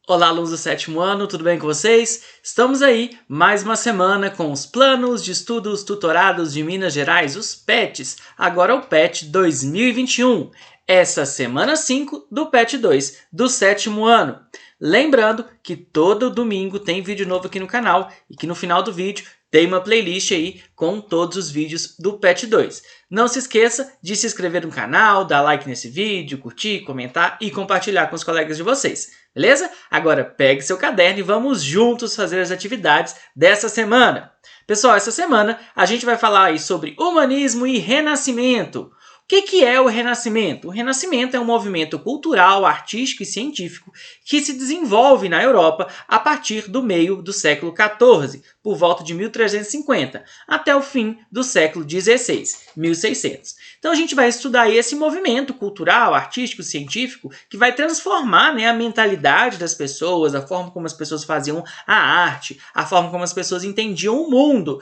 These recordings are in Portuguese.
Olá, alunos do sétimo ano, tudo bem com vocês? Estamos aí, mais uma semana com os Planos de Estudos Tutorados de Minas Gerais, os PETs, agora o PET 2021, essa semana 5 do PET 2, do sétimo ano. Lembrando que todo domingo tem vídeo novo aqui no canal e que no final do vídeo tem uma playlist aí com todos os vídeos do PET 2. Não se esqueça de se inscrever no canal, dar like nesse vídeo, curtir, comentar e compartilhar com os colegas de vocês. Beleza? Agora pegue seu caderno e vamos juntos fazer as atividades dessa semana. Pessoal, essa semana a gente vai falar aí sobre humanismo e renascimento. O que é o Renascimento? O Renascimento é um movimento cultural, artístico e científico que se desenvolve na Europa a partir do meio do século XIV, por volta de 1350, até o fim do século XVI, 1600. Então a gente vai estudar aí esse movimento cultural, artístico, científico que vai transformar, a mentalidade das pessoas, a forma como as pessoas faziam a arte, a forma como as pessoas entendiam o mundo.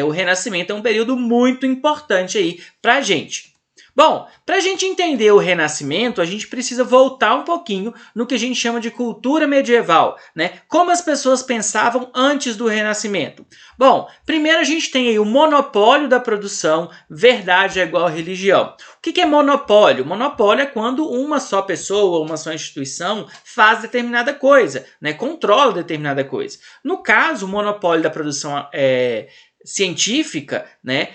O Renascimento é um período muito importante aí para a gente. Bom, para a gente entender o Renascimento, a gente precisa voltar um pouquinho no que a gente chama de cultura medieval, Como as pessoas pensavam antes do Renascimento. Bom, primeiro a gente tem aí o monopólio da produção, verdade é igual a religião. O que é monopólio? Monopólio é quando uma só pessoa, uma só instituição faz determinada coisa, controla determinada coisa. No caso, o monopólio da produção científica,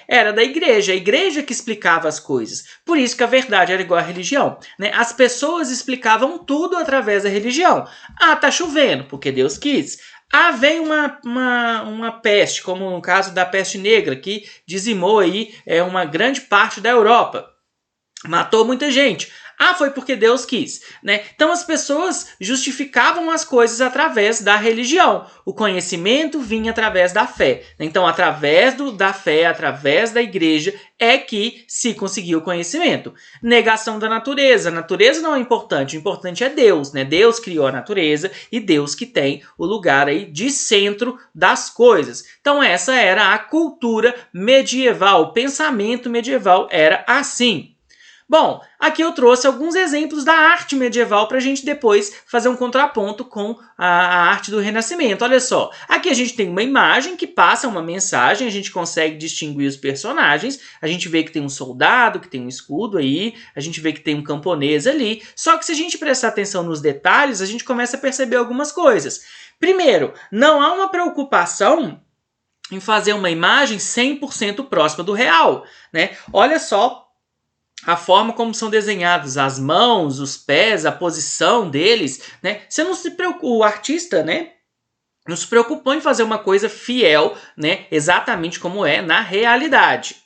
era da igreja, a igreja que explicava as coisas. Por isso que a verdade era igual à religião. As pessoas explicavam tudo através da religião. Ah, tá chovendo, porque Deus quis. Ah, veio uma peste, como no caso da peste negra, que dizimou aí uma grande parte da Europa. Matou muita gente. Ah, foi porque Deus quis, Então as pessoas justificavam as coisas através da religião. O conhecimento vinha através da fé. Então, através da fé, através da igreja, é que se conseguiu o conhecimento. Negação da natureza. A natureza não é importante, o importante é Deus, Deus criou a natureza e Deus que tem o lugar aí de centro das coisas. Então, essa era a cultura medieval, o pensamento medieval era assim. Bom, aqui eu trouxe alguns exemplos da arte medieval para a gente depois fazer um contraponto com a arte do Renascimento. Olha só, aqui a gente tem uma imagem que passa uma mensagem, a gente consegue distinguir os personagens, a gente vê que tem um soldado, que tem um escudo aí, a gente vê que tem um camponês ali, só que se a gente prestar atenção nos detalhes, a gente começa a perceber algumas coisas. Primeiro, não há uma preocupação em fazer uma imagem 100% próxima do real, Olha só a forma como são desenhados, as mãos, os pés, a posição deles, Você não se preocupa, o artista, não se preocupou em fazer uma coisa fiel, exatamente como é na realidade.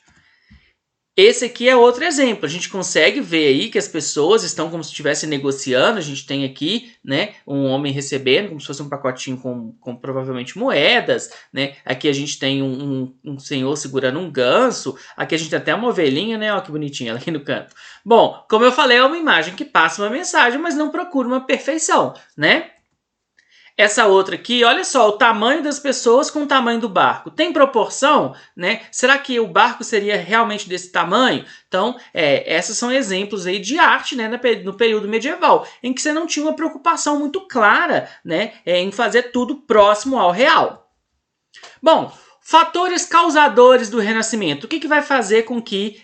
Esse aqui é outro exemplo. A gente consegue ver aí que as pessoas estão como se estivessem negociando. A gente tem aqui, um homem recebendo, como se fosse um pacotinho com provavelmente moedas, Aqui a gente tem um senhor segurando um ganso. Aqui a gente tem até uma ovelhinha, Olha que bonitinha aqui no canto. Bom, como eu falei, é uma imagem que passa uma mensagem, mas não procura uma perfeição, Essa outra aqui, olha só, o tamanho das pessoas com o tamanho do barco. Tem proporção, Será que o barco seria realmente desse tamanho? Então, esses são exemplos aí de arte, no período medieval, em que você não tinha uma preocupação muito clara, em fazer tudo próximo ao real. Bom, fatores causadores do Renascimento. O que vai fazer com que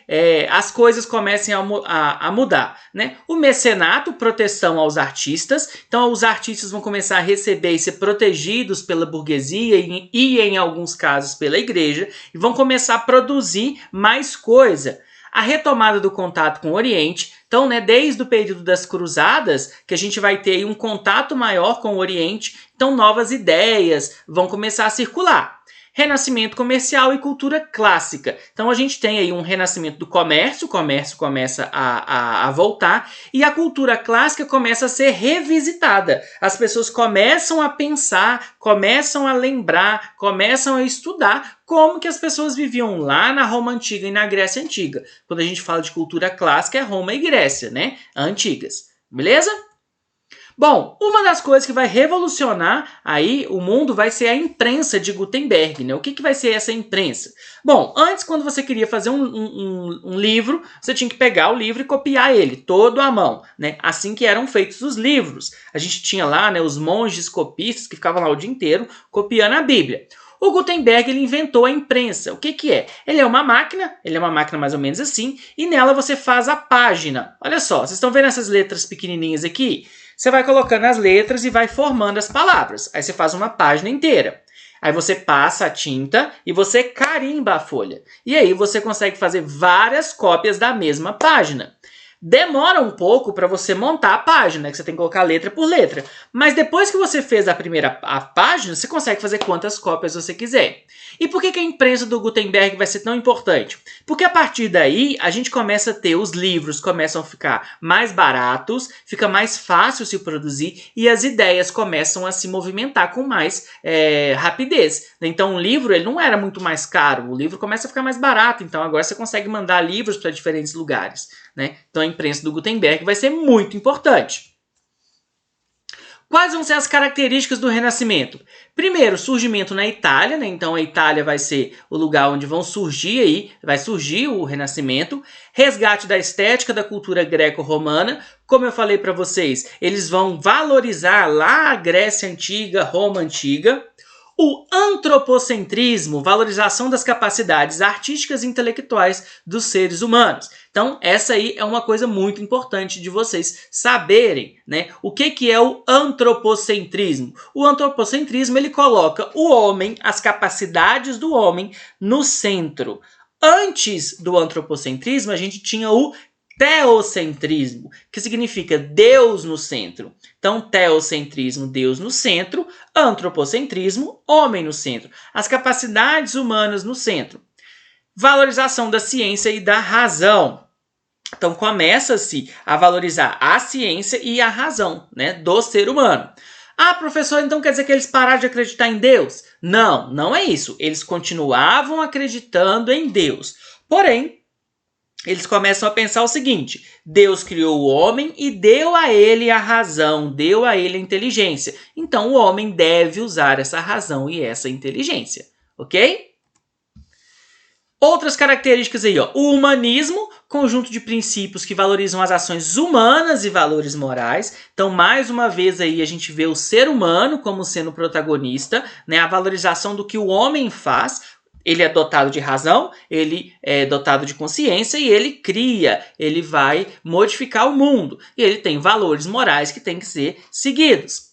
as coisas comecem a mudar? O mecenato, proteção aos artistas. Então, os artistas vão começar a receber e ser protegidos pela burguesia e, em alguns casos, pela igreja. E vão começar a produzir mais coisa. A retomada do contato com o Oriente. Então, desde o período das cruzadas, que a gente vai ter aí um contato maior com o Oriente. Então, novas ideias vão começar a circular. Renascimento comercial e cultura clássica. Então a gente tem aí um renascimento do comércio, o comércio começa a voltar e a cultura clássica começa a ser revisitada. As pessoas começam a pensar, começam a lembrar, começam a estudar como que as pessoas viviam lá na Roma Antiga e na Grécia Antiga. Quando a gente fala de cultura clássica é Roma e Grécia, antigas. Beleza? Bom, uma das coisas que vai revolucionar aí o mundo vai ser a imprensa de Gutenberg, né? O que vai ser essa imprensa? Bom, antes, quando você queria fazer um livro, você tinha que pegar o livro e copiar ele, todo à mão, né? Assim que eram feitos os livros. A gente tinha lá, né, os monges copistas que ficavam lá o dia inteiro copiando a Bíblia. O Gutenberg, ele inventou a imprensa. O que é? Ele é uma máquina mais ou menos assim, e nela você faz a página. Olha só, vocês estão vendo essas letras pequenininhas aqui? Você vai colocando as letras e vai formando as palavras. Aí você faz uma página inteira. Aí você passa a tinta e você carimba a folha. E aí você consegue fazer várias cópias da mesma página. Demora um pouco para você montar a página, que você tem que colocar letra por letra. Mas depois que você fez a página, você consegue fazer quantas cópias você quiser. E por que a imprensa do Gutenberg vai ser tão importante? Porque a partir daí, a gente começa a ter os livros, começam a ficar mais baratos, fica mais fácil se produzir e as ideias começam a se movimentar com mais rapidez. Então o livro ele não era muito mais caro, o livro começa a ficar mais barato, então agora você consegue mandar livros para diferentes lugares, né? Então a imprensa do Gutenberg vai ser muito importante. Quais vão ser as características do Renascimento? Primeiro, surgimento na Itália, né? Então a Itália vai ser o lugar onde vai surgir o Renascimento. Resgate da estética da cultura greco-romana. Como eu falei para vocês, eles vão valorizar lá a Grécia Antiga, Roma Antiga. O antropocentrismo, valorização das capacidades artísticas e intelectuais dos seres humanos. Então, essa aí é uma coisa muito importante de vocês saberem, né? O que é o antropocentrismo? O antropocentrismo, ele coloca o homem, as capacidades do homem, no centro. Antes do antropocentrismo, a gente tinha o teocentrismo, que significa Deus no centro. Então, teocentrismo, Deus no centro, antropocentrismo, homem no centro. As capacidades humanas no centro. Valorização da ciência e da razão. Então, começa-se a valorizar a ciência e a razão, né, do ser humano. Ah, professor, então quer dizer que eles pararam de acreditar em Deus? Não, não é isso. Eles continuavam acreditando em Deus. Porém, eles começam a pensar o seguinte: Deus criou o homem e deu a ele a razão, deu a ele a inteligência. Então o homem deve usar essa razão e essa inteligência, ok? Outras características aí, ó. O humanismo, conjunto de princípios que valorizam as ações humanas e valores morais. Então, mais uma vez aí a gente vê o ser humano como sendo protagonista, né? A valorização do que o homem faz. Ele é dotado de razão, ele é dotado de consciência e ele cria, ele vai modificar o mundo. E ele tem valores morais que têm que ser seguidos.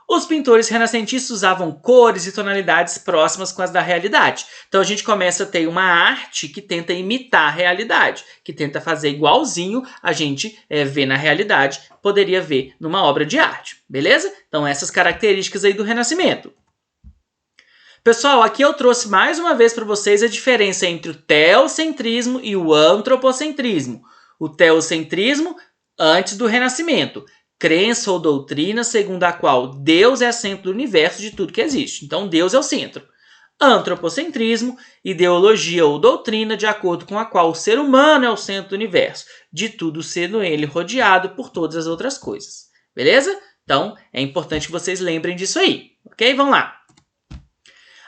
Os pintores renascentistas usavam cores e tonalidades próximas com as da realidade. Então a gente começa a ter uma arte que tenta imitar a realidade, que tenta fazer igualzinho a gente vê na realidade, poderia ver numa obra de arte, beleza? Então essas características aí do Renascimento. Pessoal, aqui eu trouxe mais uma vez para vocês a diferença entre o teocentrismo e o antropocentrismo. O teocentrismo antes do Renascimento. Crença ou doutrina segundo a qual Deus é centro do universo de tudo que existe. Então, Deus é o centro. Antropocentrismo, ideologia ou doutrina de acordo com a qual o ser humano é o centro do universo, de tudo sendo ele rodeado por todas as outras coisas. Beleza? Então, é importante que vocês lembrem disso aí. Ok? Vamos lá.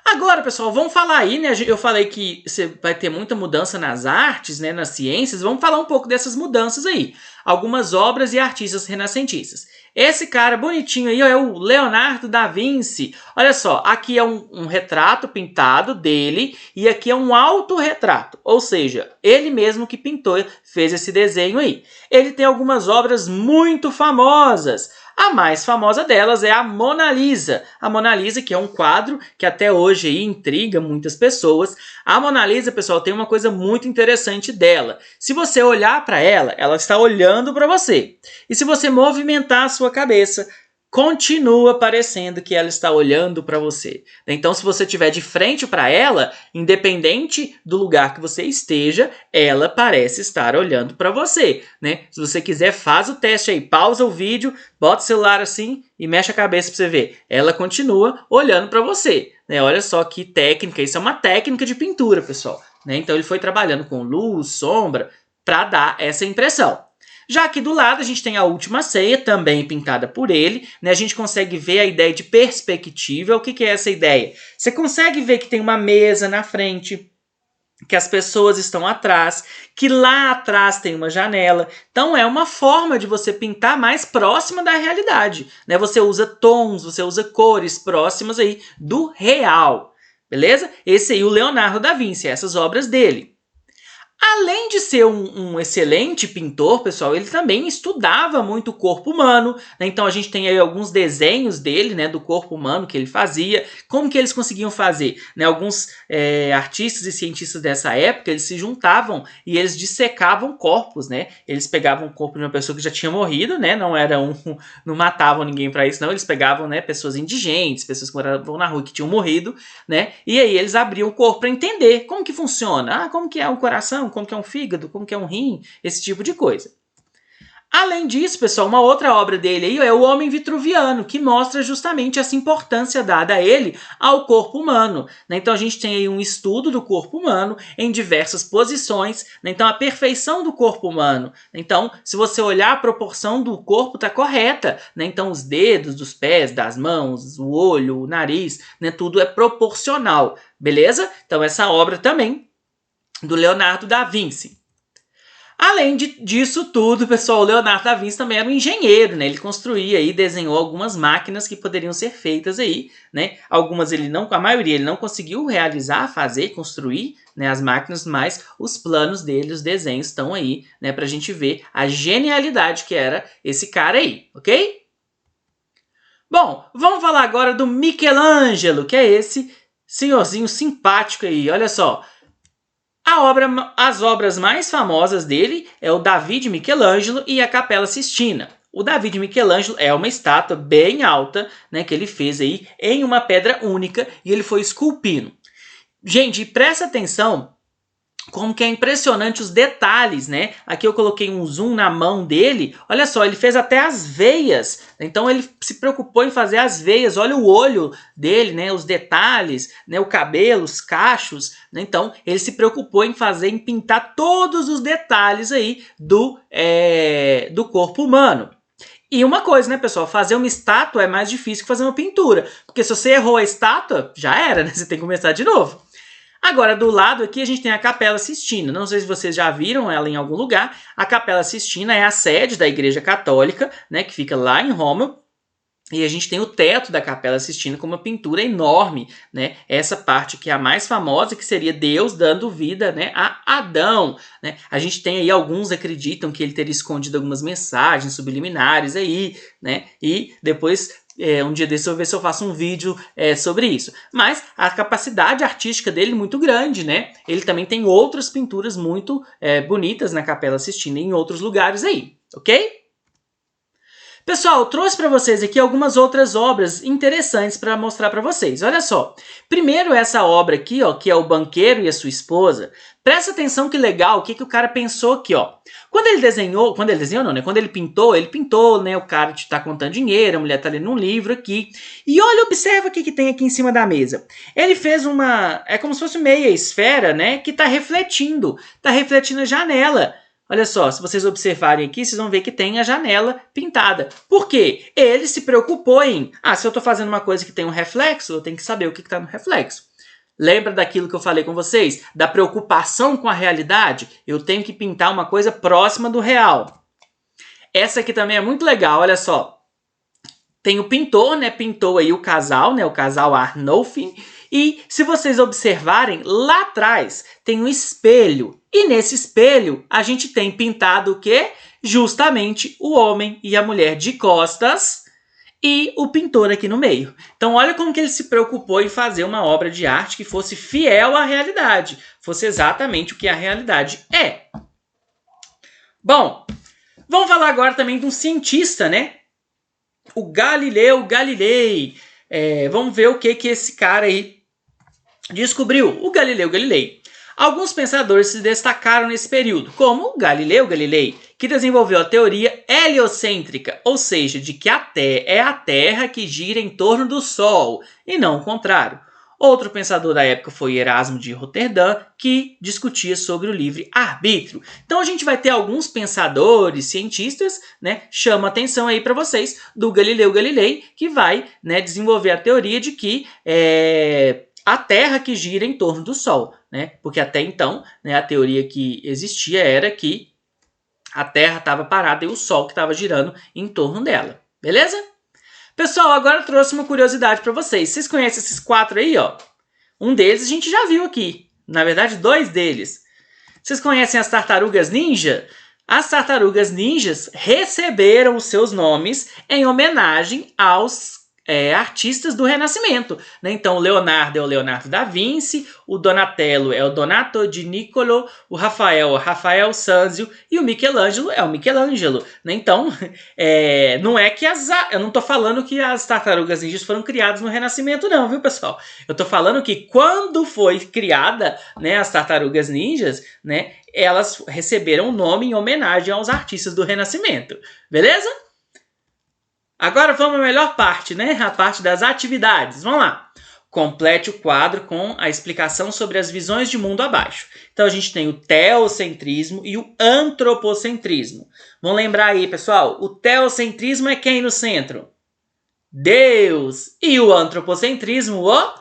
Agora, pessoal, vamos falar aí, né? Eu falei que você vai ter muita mudança nas artes, né? Nas ciências. Vamos falar um pouco dessas mudanças aí. Algumas obras e artistas renascentistas. Esse cara bonitinho aí ó, é o Leonardo da Vinci. Olha só, aqui é um retrato pintado dele e aqui é um autorretrato. Ou seja, ele mesmo que pintou, fez esse desenho aí. Ele tem algumas obras muito famosas. A mais famosa delas é a Mona Lisa. A Mona Lisa, que é um quadro que até hoje aí intriga muitas pessoas. A Mona Lisa, pessoal, tem uma coisa muito interessante dela. Se você olhar para ela, ela está olhando para você. E se você movimentar a sua cabeça, continua parecendo que ela está olhando para você. Então, se você estiver de frente para ela, independente do lugar que você esteja, ela parece estar olhando para você, né? Se você quiser, faz o teste aí, pausa o vídeo, bota o celular assim e mexe a cabeça para você ver. Ela continua olhando para você, né? Olha só que técnica, isso é uma técnica de pintura, pessoal, né? Então, ele foi trabalhando com luz, sombra, para dar essa impressão. Já aqui do lado a gente tem a Última Ceia, também pintada por ele, né? A gente consegue ver a ideia de perspectiva. O que é essa ideia? Você consegue ver que tem uma mesa na frente, que as pessoas estão atrás, que lá atrás tem uma janela. Então é uma forma de você pintar mais próxima da realidade, né? Você usa tons, você usa cores próximas aí do real, beleza? Esse aí, o Leonardo da Vinci, essas obras dele. Além de ser um excelente pintor, pessoal, ele também estudava muito o corpo humano, né? Então a gente tem aí alguns desenhos dele, né, do corpo humano que ele fazia. Como que eles conseguiam fazer? Né? Alguns artistas e cientistas dessa época, eles se juntavam e eles dissecavam corpos, né? Eles pegavam o corpo de uma pessoa que já tinha morrido, né? Não matavam ninguém para isso, não. Eles pegavam, né, pessoas indigentes, pessoas que moravam na rua que tinham morrido, né? E aí eles abriam o corpo para entender como que funciona. Como que é um coração, como que é um fígado, como que é um rim, esse tipo de coisa. Além disso, pessoal, uma outra obra dele aí é O Homem Vitruviano, que mostra justamente essa importância dada a ele ao corpo humano. Então a gente tem aí um estudo do corpo humano em diversas posições, então a perfeição do corpo humano. Então, se você olhar, a proporção do corpo está correta, então os dedos dos pés, das mãos, o olho, o nariz, tudo é proporcional, beleza? Então essa obra também do Leonardo da Vinci. Além disso tudo, pessoal, o Leonardo da Vinci também era um engenheiro, né? Ele construía e desenhou algumas máquinas que poderiam ser feitas aí, né? Algumas a maioria ele não conseguiu realizar, fazer, construir, né, as máquinas, mas os planos dele, os desenhos estão aí, né, pra gente ver a genialidade que era esse cara aí, ok? Bom, vamos falar agora do Michelangelo, que é esse senhorzinho simpático aí, olha só. As obras mais famosas dele é o Davi de Michelangelo e a Capela Sistina. O Davi de Michelangelo é uma estátua bem alta, né, que ele fez aí em uma pedra única e ele foi esculpindo. Gente, presta atenção como que é impressionante os detalhes, né? Aqui eu coloquei um zoom na mão dele. Olha só, ele fez até as veias. Então ele se preocupou em fazer as veias. Olha o olho dele, né? Os detalhes, né? O cabelo, os cachos. Né? Então ele se preocupou em pintar todos os detalhes aí do corpo humano. E uma coisa, né, pessoal? Fazer uma estátua é mais difícil que fazer uma pintura. Porque se você errou a estátua, já era, né? Você tem que começar de novo. Agora, do lado aqui, a gente tem a Capela Sistina. Não sei se vocês já viram ela em algum lugar. A Capela Sistina é a sede da Igreja Católica, né, que fica lá em Roma. E a gente tem o teto da Capela Sistina com uma pintura enorme, né? Essa parte que é a mais famosa, que seria Deus dando vida, né, a Adão, né? A gente tem aí, alguns acreditam que ele teria escondido algumas mensagens subliminares aí, né? E depois um dia desse eu vou ver se eu faço um vídeo sobre isso. Mas a capacidade artística dele é muito grande, né? Ele também tem outras pinturas muito bonitas na Capela Sistina e em outros lugares aí, ok? Pessoal, eu trouxe para vocês aqui algumas outras obras interessantes para mostrar para vocês. Olha só. Primeiro essa obra aqui, ó, que é O Banqueiro e a Sua Esposa. Presta atenção que legal, o que o cara pensou aqui, ó. Quando ele pintou, né, o cara está contando dinheiro, a mulher está lendo um livro aqui. E olha, observa o que tem aqui em cima da mesa. Ele fez é como se fosse meia esfera, né, que está refletindo a janela. Olha só, se vocês observarem aqui, vocês vão ver que tem a janela pintada. Por quê? Ele se preocupou em, se eu estou fazendo uma coisa que tem um reflexo, eu tenho que saber o que está no reflexo. Lembra daquilo que eu falei com vocês? Da preocupação com a realidade? Eu tenho que pintar uma coisa próxima do real. Essa aqui também é muito legal, olha só. Tem o pintor, né? Pintou aí o casal, né? O casal Arnolfin. E se vocês observarem, lá atrás tem um espelho. E nesse espelho a gente tem pintado o quê? Justamente o homem e a mulher de costas e o pintor aqui no meio. Então olha como que ele se preocupou em fazer uma obra de arte que fosse fiel à realidade. Fosse exatamente o que a realidade é. Bom, vamos falar agora também de um cientista, né? O Galileu Galilei. Vamos ver o que esse cara aí descobriu. O Galileu Galilei. Alguns pensadores se destacaram nesse período, como o Galileu Galilei, que desenvolveu a teoria heliocêntrica, ou seja, de que é a Terra que gira em torno do Sol, e não o contrário. Outro pensador da época foi Erasmo de Roterdã, que discutia sobre o livre-arbítrio. Então a gente vai ter alguns pensadores, cientistas, né, chama atenção aí para vocês, do Galileu Galilei, que vai, né, desenvolver a teoria de que a Terra que gira em torno do Sol, né? Porque até então, né, a teoria que existia era que a Terra estava parada e o Sol que estava girando em torno dela. Beleza? Pessoal, agora eu trouxe uma curiosidade para vocês. Vocês conhecem esses 4 aí, ó? Um deles a gente já viu aqui. Na verdade, 2 deles. Vocês conhecem as tartarugas ninja? As tartarugas ninjas receberam os seus nomes em homenagem aos artistas do Renascimento, né? Então, o Leonardo é o Leonardo da Vinci, o Donatello é o Donato di Niccolo, o Rafael é o Rafael Sanzio e o Michelangelo é o Michelangelo, né? Então, não é que eu não tô falando que as tartarugas ninjas foram criadas no Renascimento não, viu, pessoal? Eu tô falando que quando foi criada, né, as tartarugas ninjas, né, elas receberam o nome em homenagem aos artistas do Renascimento, beleza? Agora vamos à melhor parte, né? A parte das atividades. Vamos lá. Complete o quadro com a explicação sobre as visões de mundo abaixo. Então a gente tem o teocentrismo e o antropocentrismo. Vamos lembrar aí, pessoal? O teocentrismo é quem no centro? Deus. E o antropocentrismo, o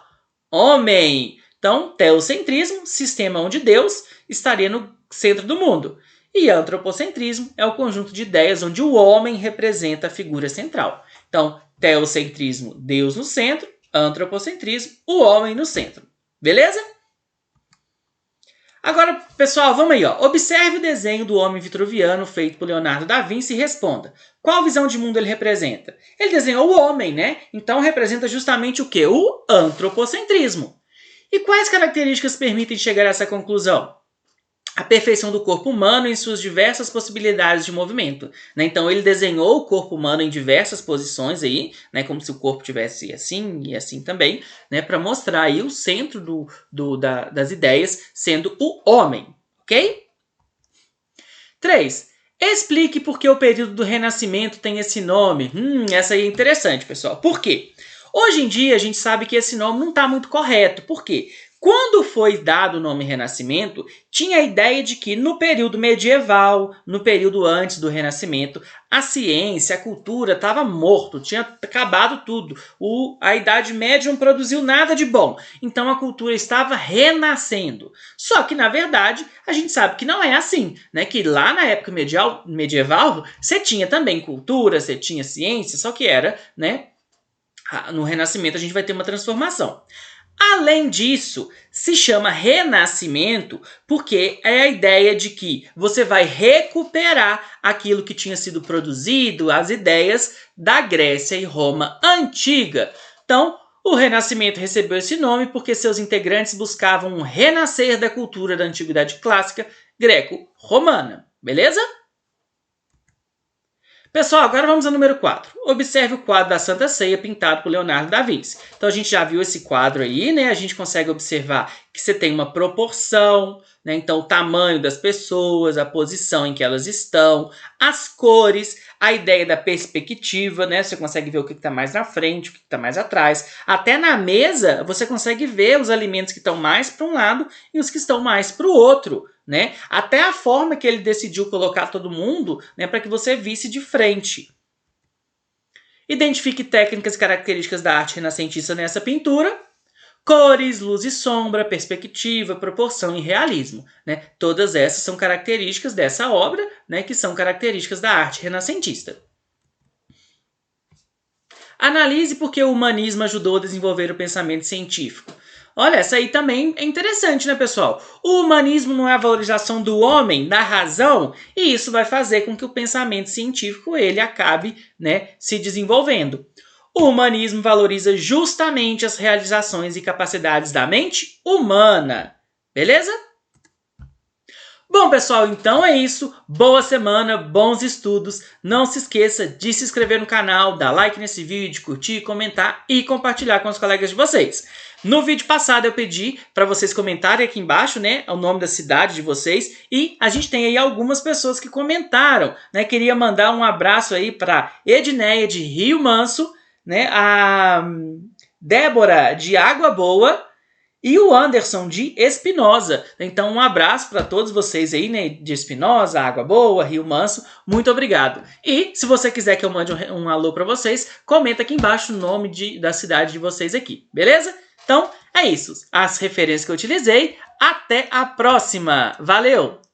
homem. Então, teocentrismo, sistema onde Deus estaria no centro do mundo. E antropocentrismo é o conjunto de ideias onde o homem representa a figura central. Então, teocentrismo, Deus no centro, antropocentrismo, o homem no centro. Beleza? Agora, pessoal, vamos aí, ó. Observe o desenho do homem vitruviano feito por Leonardo da Vinci e responda. Qual visão de mundo ele representa? Ele desenhou o homem, né? Então representa justamente o quê? O antropocentrismo. E quais características permitem chegar a essa conclusão? A perfeição do corpo humano em suas diversas possibilidades de movimento, né? Então ele desenhou o corpo humano em diversas posições aí, né? Como se o corpo tivesse assim e assim também, né? Para mostrar aí o centro das ideias sendo o homem, ok? 3. Explique por que o período do Renascimento tem esse nome. Essa aí é interessante, pessoal. Por quê? Hoje em dia a gente sabe que esse nome não está muito correto. Por quê? Quando foi dado o nome Renascimento, tinha a ideia de que no período medieval, no período antes do Renascimento, a ciência, a cultura estava morto, tinha acabado tudo. A Idade Média não produziu nada de bom. Então a cultura estava renascendo. Só que, na verdade, a gente sabe que não é assim, né? Que lá na época medieval, você tinha também cultura, você tinha ciência, só que era, né? No Renascimento a gente vai ter uma transformação. Além disso, se chama renascimento porque é a ideia de que você vai recuperar aquilo que tinha sido produzido, as ideias da Grécia e Roma antiga. Então, o Renascimento recebeu esse nome porque seus integrantes buscavam um renascer da cultura da antiguidade clássica greco-romana. Beleza? Pessoal, agora vamos ao número 4. Observe o quadro da Santa Ceia pintado por Leonardo da Vinci. Então a gente já viu esse quadro aí, né? A gente consegue observar que você tem uma proporção, né? Então o tamanho das pessoas, a posição em que elas estão, as cores, a ideia da perspectiva, né? Você consegue ver o que está mais na frente, o que está mais atrás. Até na mesa você consegue ver os alimentos que estão mais para um lado e os que estão mais para o outro. Né? Até a forma que ele decidiu colocar todo mundo, né, para que você visse de frente. Identifique técnicas e características da arte renascentista nessa pintura. Cores, luz e sombra, perspectiva, proporção e realismo. Né? Todas essas são características dessa obra, né, que são características da arte renascentista. Analise por que o humanismo ajudou a desenvolver o pensamento científico. Olha, essa aí também é interessante, né, pessoal? O humanismo não é a valorização do homem, da razão, e isso vai fazer com que o pensamento científico ele acabe, né, se desenvolvendo. O humanismo valoriza justamente as realizações e capacidades da mente humana. Beleza? Bom, pessoal, então é isso. Boa semana, bons estudos. Não se esqueça de se inscrever no canal, dar like nesse vídeo, curtir, comentar e compartilhar com os colegas de vocês. No vídeo passado eu pedi para vocês comentarem aqui embaixo, né, o nome da cidade de vocês e a gente tem aí algumas pessoas que comentaram, né? Queria mandar um abraço aí para Edneia de Rio Manso, né, a Débora, de Água Boa, e o Anderson, de Espinosa. Então, um abraço para todos vocês aí, né, de Espinosa, Água Boa, Rio Manso. Muito obrigado. E se você quiser que eu mande um alô para vocês, comenta aqui embaixo o nome da cidade de vocês aqui, beleza? Então, é isso. As referências que eu utilizei. Até a próxima. Valeu!